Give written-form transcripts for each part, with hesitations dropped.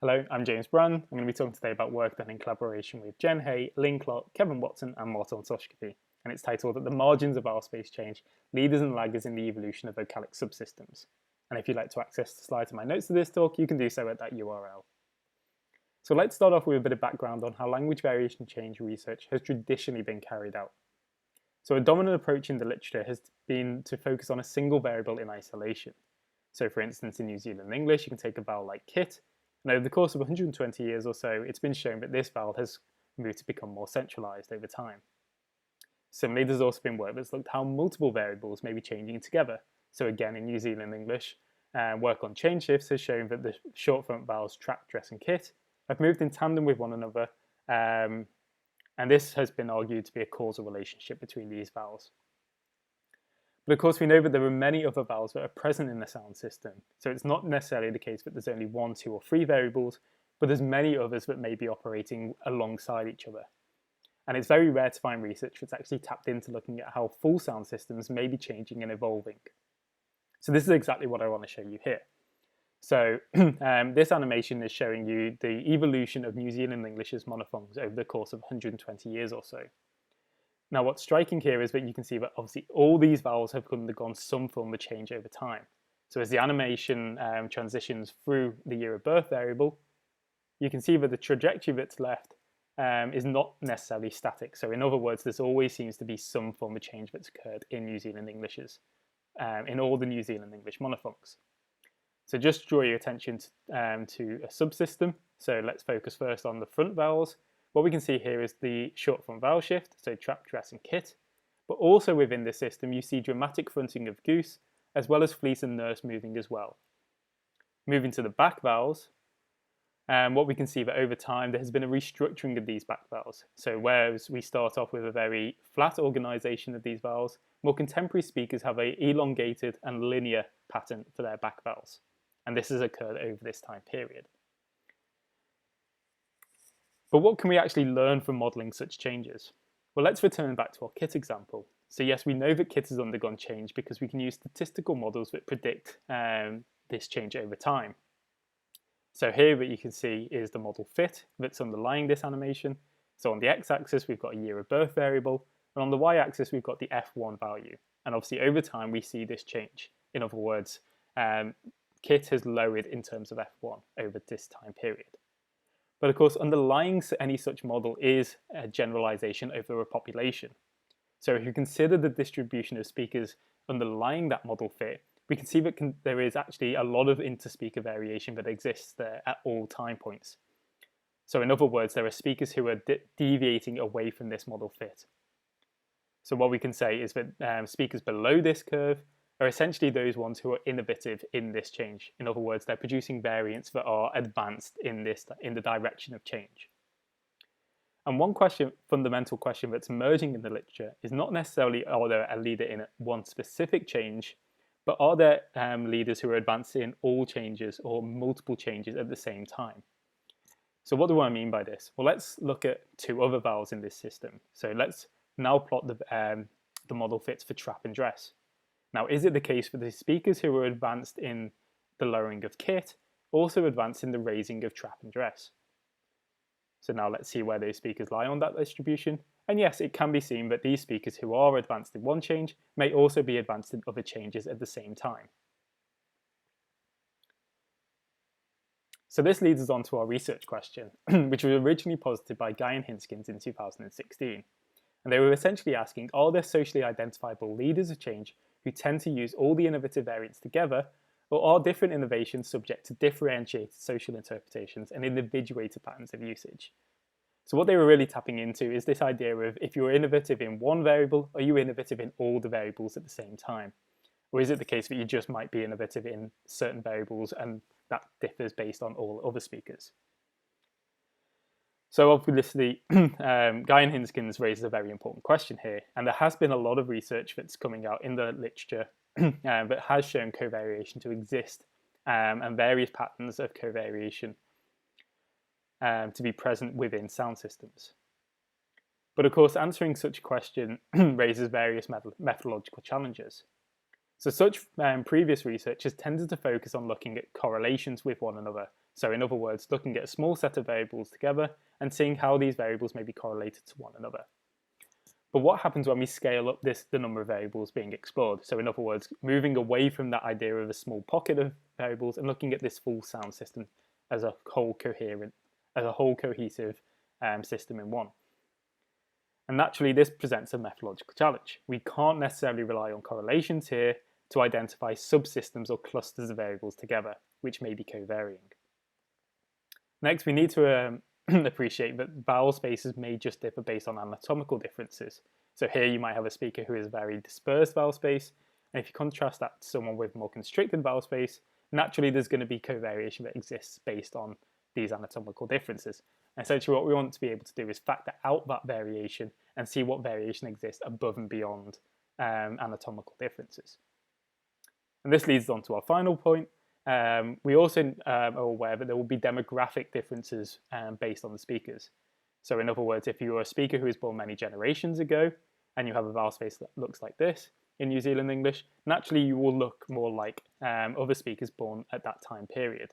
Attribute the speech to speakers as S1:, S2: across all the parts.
S1: Hello, I'm James Brand. I'm going to be talking today about work done in collaboration with Jen Hay, Lynn Clark, Kevin Watson, and Martin Sóskuthy, and it's titled "At the Margins of Vowel Space Change: Leaders and Laggers in the Evolution of Vocalic Subsystems." And if you'd like to access the slides and my notes to this talk, you can do so at that URL. So let's start off with a bit of background on how language variation change research has traditionally been carried out. So a dominant approach in the literature has been to focus on a single variable in isolation. So for instance, in New Zealand English, you can take a vowel like kit, and over the course of 120 years or so, it's been shown that this vowel has moved to become more centralized over time. Similarly, there's also been work that's looked at how multiple variables may be changing together. So again, in New Zealand English, work on chain shifts has shown that the short front vowels trap, dress, and kit have moved in tandem with one another, and this has been argued to be a causal relationship between these vowels. But of course, we know that there are many other vowels that are present in the sound system. So it's not necessarily the case that there's only one, two, or three variables, but there's many others that may be operating alongside each other. And it's very rare to find research that's actually tapped into looking at how full sound systems may be changing and evolving. So this is exactly what I want to show you here. So this animation is showing you the evolution of New Zealand English's monophthongs over the course of 120 years or so. Now, what's striking here is that you can see that obviously all these vowels have undergone some form of change over time. So as the animation transitions through the year of birth variable, you can see that the trajectory that's left is not necessarily static. So in other words, there always seems to be some form of change that's occurred in New Zealand Englishes, in all the New Zealand English monophthongs. So just draw your attention to a subsystem. So let's focus first on the front vowels. What we can see here is the short front vowel shift, so trap, dress, and kit. But also within this system, you see dramatic fronting of goose, as well as fleece and nurse moving as well. Moving to the back vowels, what we can see that over time there has been a restructuring of these back vowels. So whereas we start off with a very flat organization of these vowels, more contemporary speakers have an elongated and linear pattern for their back vowels. And this has occurred over this time period. But what can we actually learn from modelling such changes? Well, let's return back to our kit example. So yes, we know that kit has undergone change because we can use statistical models that predict this change over time. So here what you can see is the model fit that's underlying this animation. So on the x-axis, we've got a year of birth variable, and on the y-axis, we've got the F1 value. And obviously over time, we see this change. In other words, kit has lowered in terms of F1 over this time period. But of course, underlying any such model is a generalization over a population. So if you consider the distribution of speakers underlying that model fit, we can see that there is actually a lot of interspeaker variation that exists there at all time points. So in other words, there are speakers who are deviating away from this model fit. So what we can say is that speakers below this curve are essentially those ones who are innovative in this change. In other words, they're producing variants that are advanced in the direction of change. And one fundamental question that's emerging in the literature is not necessarily are there a leader in one specific change, but are there leaders who are advancing in all changes or multiple changes at the same time? So what do I mean by this? Well, let's look at two other vowels in this system. So let's now plot the model fits for trap and dress. Now, is it the case that the speakers who are advanced in the lowering of kit also advance in the raising of trap and dress? So now let's see where those speakers lie on that distribution. And yes, it can be seen that these speakers who are advanced in one change may also be advanced in other changes at the same time. So this leads us on to our research question, which was originally posited by Guy and Hinskins in 2016. And they were essentially asking, are there socially identifiable leaders of change who tend to use all the innovative variants together, or are different innovations subject to differentiated social interpretations and individuated patterns of usage? So what they were really tapping into is this idea of if you're innovative in one variable, are you innovative in all the variables at the same time? Or is it the case that you just might be innovative in certain variables and that differs based on all other speakers? So obviously, Guy and Hinskins raises a very important question here, and there has been a lot of research that's coming out in the literature that has shown covariation to exist and various patterns of covariation to be present within sound systems. But of course, answering such a question raises various methodological challenges. So such previous research has tended to focus on looking at correlations with one another, So in other words, looking at a small set of variables together and seeing how these variables may be correlated to one another. But what happens when we scale up the number of variables being explored? So in other words, moving away from that idea of a small pocket of variables and looking at this full sound system as a whole cohesive system in one. And naturally, this presents a methodological challenge. We can't necessarily rely on correlations here to identify subsystems or clusters of variables together, which may be covariant. Next, we need to appreciate that vowel spaces may just differ based on anatomical differences. So here you might have a speaker who has a very dispersed vowel space, and if you contrast that to someone with more constricted vowel space, naturally there's going to be covariation that exists based on these anatomical differences. And essentially what we want to be able to do is factor out that variation and see what variation exists above and beyond anatomical differences. And this leads on to our final point. We also are aware that there will be demographic differences based on the speakers. So in other words, if you're a speaker who was born many generations ago and you have a vowel space that looks like this in New Zealand English, naturally you will look more like other speakers born at that time period.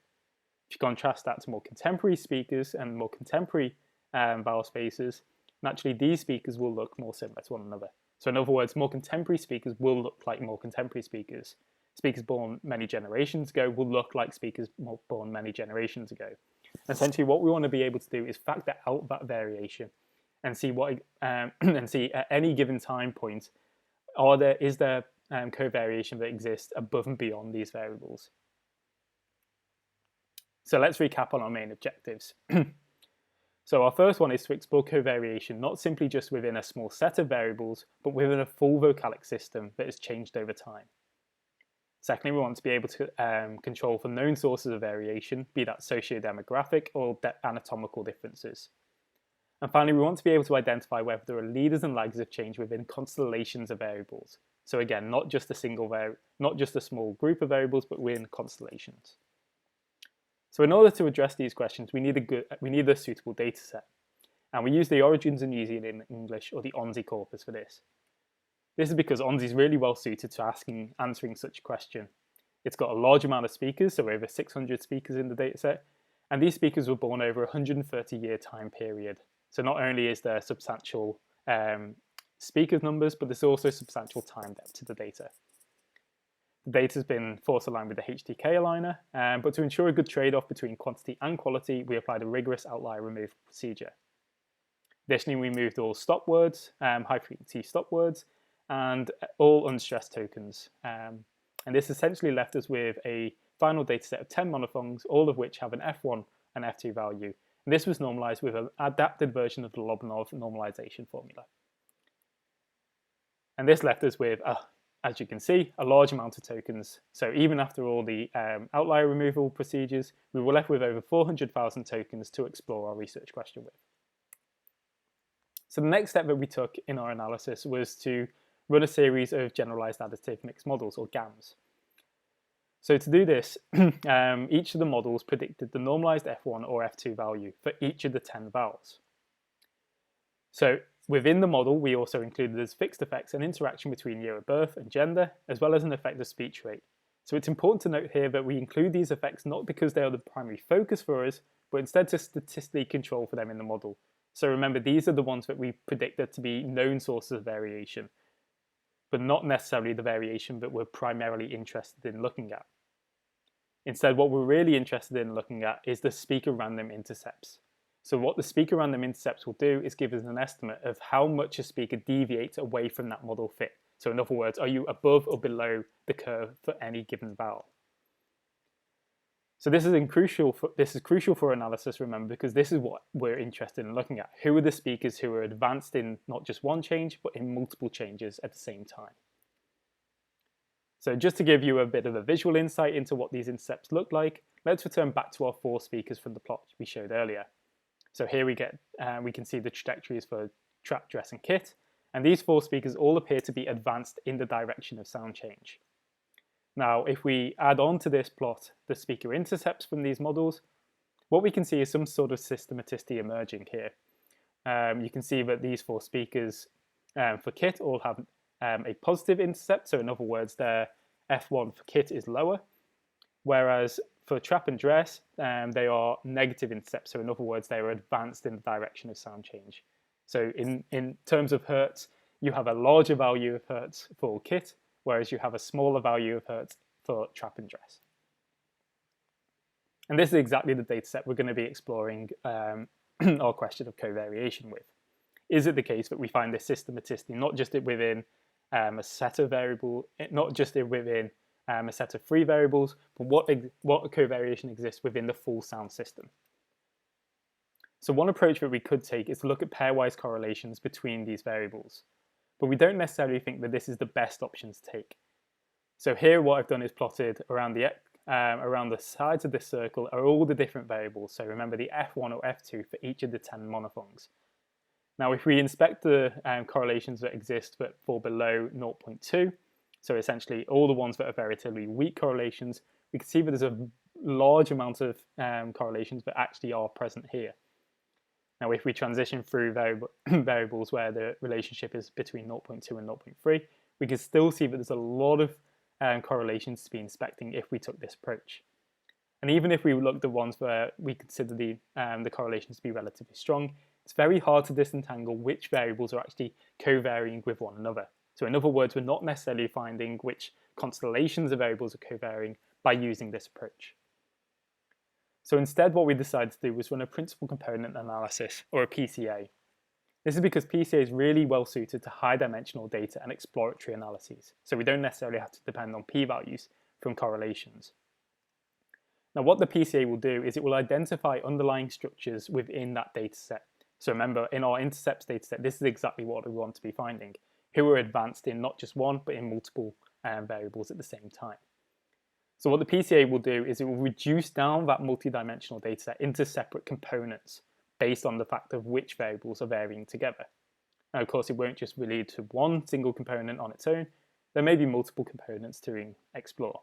S1: If you contrast that to more contemporary speakers and more contemporary vowel spaces, naturally these speakers will look more similar to one another. So in other words, more contemporary speakers will look like more contemporary speakers. Speakers born many generations ago will look like speakers born many generations ago. Essentially, what we want to be able to do is factor out that variation and see and see at any given time point, is there covariation that exists above and beyond these variables. So let's recap on our main objectives. So our first one is to explore covariation, not simply just within a small set of variables, but within a full vocalic system that has changed over time. Secondly, we want to be able to control for known sources of variation, be that socio-demographic or anatomical differences. And finally, we want to be able to identify whether there are leaders and laggers of change within constellations of variables. So again, not just a small group of variables, but within constellations. So in order to address these questions, we need a suitable data set. And we use the Origins of New Zealand English, or the ONSI corpus, for this. This is because ONSI is really well suited to answering such a question. It's got a large amount of speakers, so over 600 speakers in the dataset, and these speakers were born over a 130-year time period. So not only is there substantial speakers numbers, but there's also substantial time depth to the data. The data has been force aligned with the HTK aligner, but to ensure a good trade-off between quantity and quality, we applied a rigorous outlier removal procedure. Additionally, we moved all stop words, high-frequency stop words, and all unstressed tokens. And this essentially left us with a final data set of 10 monophthongs, all of which have an F1 and F2 value. And this was normalized with an adapted version of the Lobnov normalization formula. And this left us with, as you can see, a large amount of tokens. So even after all the outlier removal procedures, we were left with over 400,000 tokens to explore our research question with. So the next step that we took in our analysis was to run a series of generalized additive mixed models, or GAMs. So to do this, each of the models predicted the normalized F1 or F2 value for each of the 10 vowels. So within the model, we also included as fixed effects an interaction between year of birth and gender, as well as an effect of speech rate. So it's important to note here that we include these effects not because they are the primary focus for us, but instead to statistically control for them in the model. So remember, these are the ones that we predicted to be known sources of variation, but not necessarily the variation that we're primarily interested in looking at. Instead, what we're really interested in looking at is the speaker random intercepts. So what the speaker random intercepts will do is give us an estimate of how much a speaker deviates away from that model fit. So in other words, are you above or below the curve for any given vowel? So this is crucial for analysis, remember, because this is what we're interested in looking at. Who are the speakers who are advanced in not just one change, but in multiple changes at the same time? So just to give you a bit of a visual insight into what these intercepts look like, let's return back to our 4 speakers from the plot we showed earlier. So here we can see the trajectories for trap, dress, and kit, and these 4 speakers all appear to be advanced in the direction of sound change. Now, if we add on to this plot the speaker intercepts from these models, what we can see is some sort of systematicity emerging here. You can see that these 4 speakers for kit all have a positive intercept, so in other words, their F1 for kit is lower, whereas for trap and dress, they are negative intercepts. So in other words, they are advanced in the direction of sound change. So in terms of hertz, you have a larger value of hertz for kit, whereas you have a smaller value of hertz for trap and dress. And this is exactly the data set we're going to be exploring our question of covariation with. Is it the case that we find this systematicity not just within a set of variables, not just within a set of three variables, but what covariation exists within the full sound system? So one approach that we could take is to look at pairwise correlations between these variables, but we don't necessarily think that this is the best option to take. So here what I've done is plotted around the sides of this circle are all the different variables. So remember the F1 or F2 for each of the 10 monophongs. Now if we inspect the correlations that exist that fall below 0.2, so essentially all the ones that are relatively weak correlations, we can see that there's a large amount of correlations that actually are present here. Now if we transition through variables where the relationship is between 0.2 and 0.3, we can still see that there's a lot of correlations to be inspecting if we took this approach. And even if we look at the ones where we consider the correlations to be relatively strong, it's very hard to disentangle which variables are actually co-varying with one another. So in other words, we're not necessarily finding which constellations of variables are co-varying by using this approach. So instead what we decided to do was run a principal component analysis, or a PCA. This is because PCA is really well suited to high dimensional data and exploratory analyses, so we don't necessarily have to depend on p-values from correlations. Now what the PCA will do is it will identify underlying structures within that data set. So remember, in our intercepts data set, this is exactly what we want to be finding, who are advanced in not just one, but in multiple variables at the same time. So what the PCA will do is it will reduce down that multi-dimensional data set into separate components based on the fact of which variables are varying together. Now, of course, it won't just lead to one single component on its own. There may be multiple components to explore.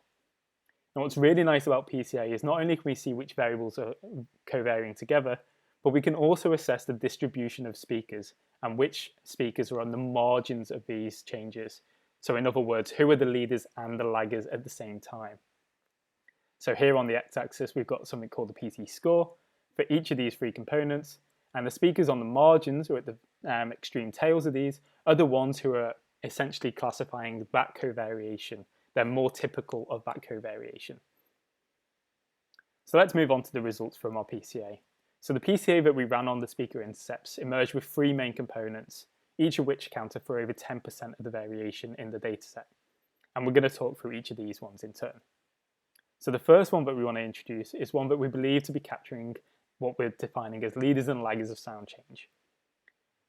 S1: Now, what's really nice about PCA is not only can we see which variables are co-varying together, but we can also assess the distribution of speakers and which speakers are on the margins of these changes. So in other words, who are the leaders and the laggers at the same time? So here on the x-axis, we've got something called the PT score for each of these three components. And the speakers on the margins, or at the extreme tails of these, are the ones who are essentially classifying that covariation. They're more typical of that covariation. So let's move on to the results from our PCA. So the PCA that we ran on the speaker intercepts emerged with three main components, each of which accounted for over 10% of the variation in the dataset. And we're going to talk through each of these ones in turn. So the first one that we want to introduce is one that we believe to be capturing what we're defining as leaders and laggers of sound change.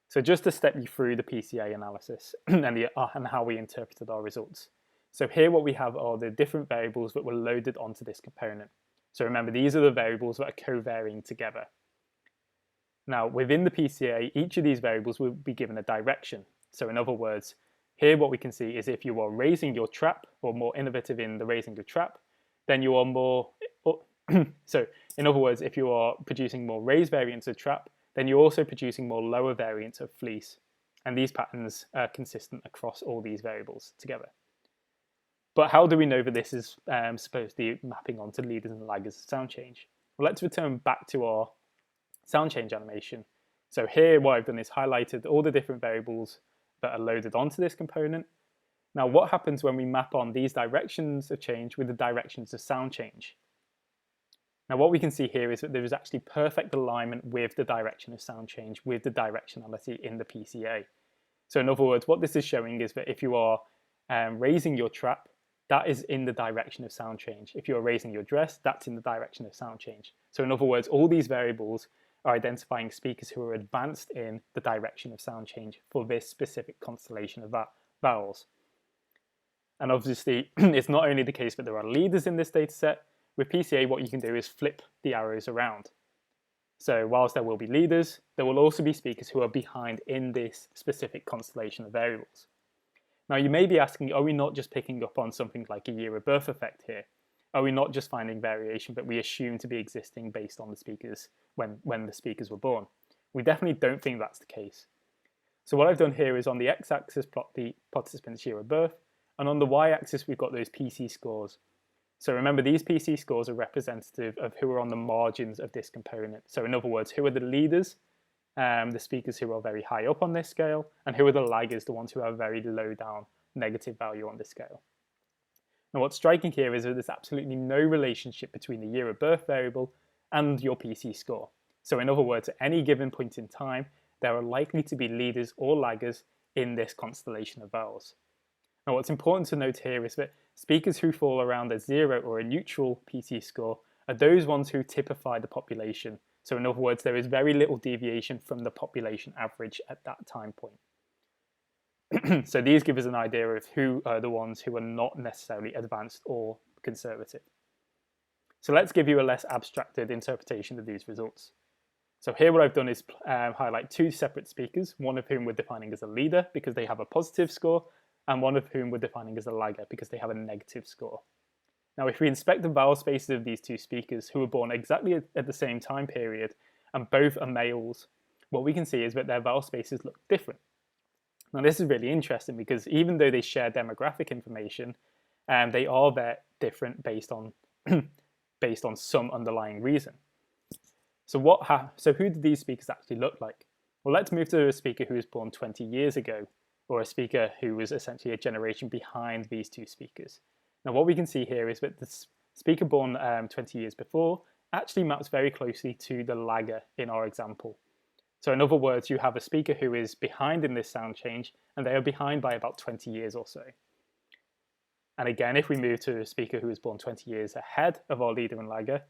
S1: So just to step you through the PCA analysis and how we interpreted our results. So here what we have are the different variables that were loaded onto this component. So remember, these are the variables that are co-varying together. Now within the PCA, each of these variables will be given a direction. So in other words, here what we can see is if you are raising your trap, or more innovative in the raising your trap, then you are more, so in other words, if you are producing more raised variants of trap, then you're also producing more lower variants of fleece. And these patterns are consistent across all these variables together. But how do we know that this is supposed to be mapping onto leaders and laggers of sound change? Well, let's return back to our sound change animation. So here what I've done is highlighted all the different variables that are loaded onto this component. Now what happens when we map on these directions of change with the directions of sound change? Now what we can see here is that there is actually perfect alignment with the direction of sound change, with the directionality in the PCA. So in other words, what this is showing is that if you are raising your trap, that is in the direction of sound change. If you're raising your dress, that's in the direction of sound change. So in other words, all these variables are identifying speakers who are advanced in the direction of sound change for this specific constellation of vowels. And obviously, it's not only the case that there are leaders in this data set. With PCA, what you can do is flip the arrows around. So whilst there will be leaders, there will also be speakers who are behind in this specific constellation of variables. Now you may be asking, are we not just picking up on something like a year of birth effect here? Are we not just finding variation that we assume to be existing based on the speakers when the speakers were born? We definitely don't think that's the case. So what I've done here is on the x-axis plot the participants' year of birth, and on the y-axis we've got those PC scores. So remember, these PC scores are representative of who are on the margins of this component. So in other words, who are the leaders, the speakers who are very high up on this scale, and who are the laggers, the ones who have a very low down negative value on this scale. Now what's striking here is that there's absolutely no relationship between the year of birth variable and your PC score. So in other words, at any given point in time, there are likely to be leaders or laggers in this constellation of vowels. Now what's important to note here is that speakers who fall around a 0 or a neutral PC score are those ones who typify the population. So in other words, there is very little deviation from the population average at that time point. So these give us an idea of who are the ones who are not necessarily advanced or conservative. So let's give you a less abstracted interpretation of these results. So here what I've done is highlight two separate speakers, one of whom we're defining as a leader because they have a positive score, and one of whom we're defining as a lagger because they have a negative score. Now if we inspect the vowel spaces of these two speakers who were born exactly at the same time period and both are males, what we can see is that their vowel spaces look different. Now this is really interesting because even though they share demographic information, they are different based on some underlying reason. So who do these speakers actually look like? Well, let's move to a speaker who was born 20 years ago, or a speaker who was essentially a generation behind these two speakers. Now what we can see here is that the speaker born 20 years before actually maps very closely to the lagger in our example. So in other words, you have a speaker who is behind in this sound change, and they are behind by about 20 years or so. And again, if we move to a speaker who was born 20 years ahead of our leader and lagger,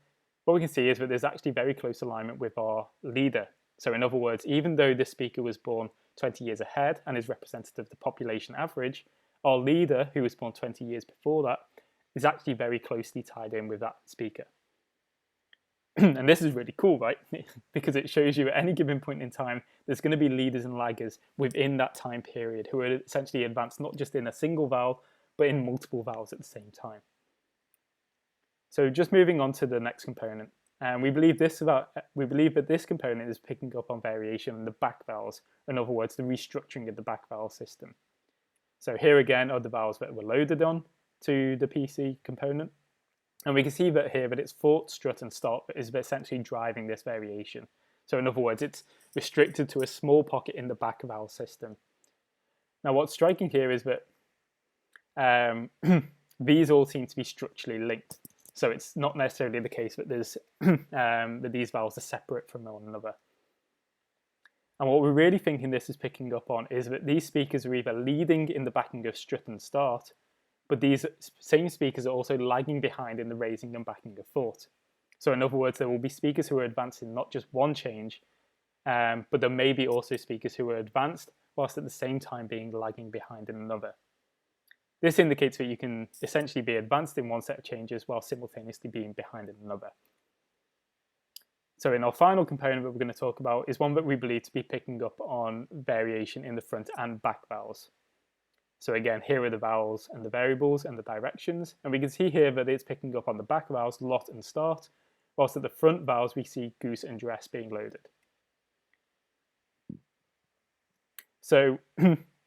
S1: what we can see is that there's actually very close alignment with our leader. So in other words, even though this speaker was born 20 years ahead and is representative of the population average, our leader, who was born 20 years before that, is actually very closely tied in with that speaker. And this is really cool, right? Because it shows you at any given point in time, there's going to be leaders and laggers within that time period who are essentially advanced not just in a single vowel, but in multiple vowels at the same time. So just moving on to the next component. We believe that this component is picking up on variation in the back vowels, in other words, the restructuring of the back vowel system. So here again are the vowels that were loaded on to the PC component. And we can see that here that it's thought, strut, and stop is essentially driving this variation. So in other words, it's restricted to a small pocket in the back vowel system. Now what's striking here is that these all seem to be structurally linked. So it's not necessarily the case that there's that these vowels are separate from one another. And what we're really thinking this is picking up on is that these speakers are either leading in the backing of strut and start, but these same speakers are also lagging behind in the raising and backing of thought. So in other words, there will be speakers who are advancing not just one change, but there may be also speakers who are advanced whilst at the same time being lagging behind in another. This indicates that you can essentially be advanced in one set of changes while simultaneously being behind in another. So in our final component that we're going to talk about is one that we believe to be picking up on variation in the front and back vowels. So again, here are the vowels and the variables and the directions, and we can see here that it's picking up on the back vowels, lot and start, whilst at the front vowels we see goose and dress being loaded. So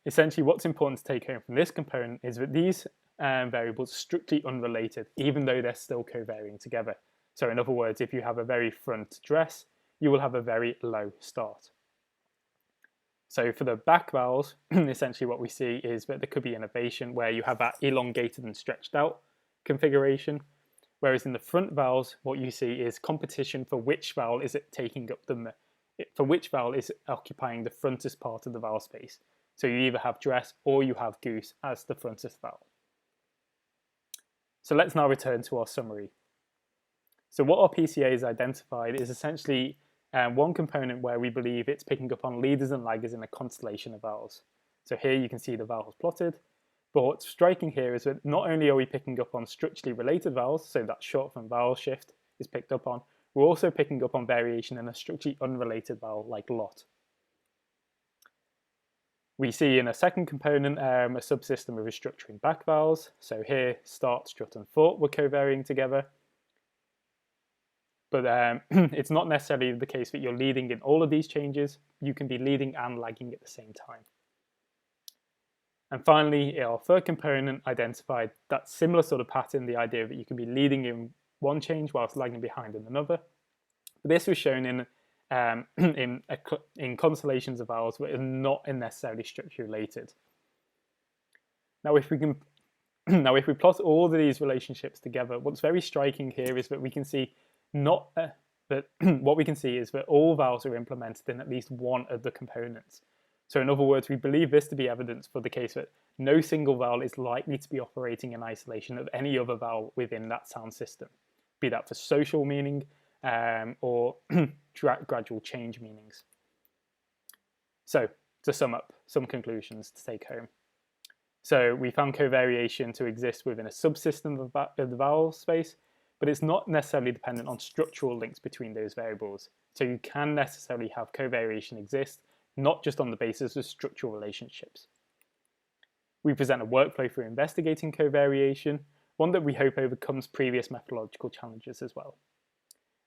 S1: essentially what's important to take home from this component is that these variables are strictly unrelated, even though they're still covariant together. So in other words, if you have a very front dress, you will have a very low start. So for the back vowels, essentially what we see is that there could be innovation where you have that elongated and stretched out configuration, whereas in the front vowels, what you see is competition for which vowel is it taking up for which vowel is occupying the frontest part of the vowel space. So you either have dress or you have goose as the frontest vowel. So let's now return to our summary. So what our PCA has identified is essentially one component where we believe it's picking up on leaders and laggers in a constellation of vowels. So here you can see the vowels plotted, but what's striking here is that not only are we picking up on structurally related vowels, so that short from vowel shift is picked up on, we're also picking up on variation in a structurally unrelated vowel like lot. We see in a second component a subsystem of restructuring back vowels. So here start, strut and thought were co-varying together. But it's not necessarily the case that you're leading in all of these changes. You can be leading and lagging at the same time. And finally, our third component identified that similar sort of pattern, the idea that you can be leading in one change whilst lagging behind in another. But this was shown in in constellations of vowels that are not necessarily structurally related. Now, if we plot all of these relationships together, what's very striking here is that we can see what we can see is that all vowels are implemented in at least one of the components. So in other words, we believe this to be evidence for the case that no single vowel is likely to be operating in isolation of any other vowel within that sound system, be that for social meaning or gradual change meanings. So to sum up, some conclusions to take home. So we found covariation to exist within a subsystem of the vowel space, but it's not necessarily dependent on structural links between those variables. So you can necessarily have covariation exist, not just on the basis of structural relationships. We present a workflow for investigating covariation, one that we hope overcomes previous methodological challenges as well.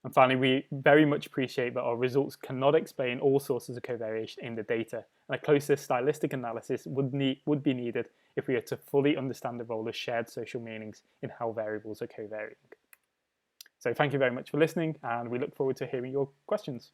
S1: And finally, we very much appreciate that our results cannot explain all sources of covariation in the data, and a closer stylistic analysis would be needed if we are to fully understand the role of shared social meanings in how variables are covarying. So thank you very much for listening, and we look forward to hearing your questions.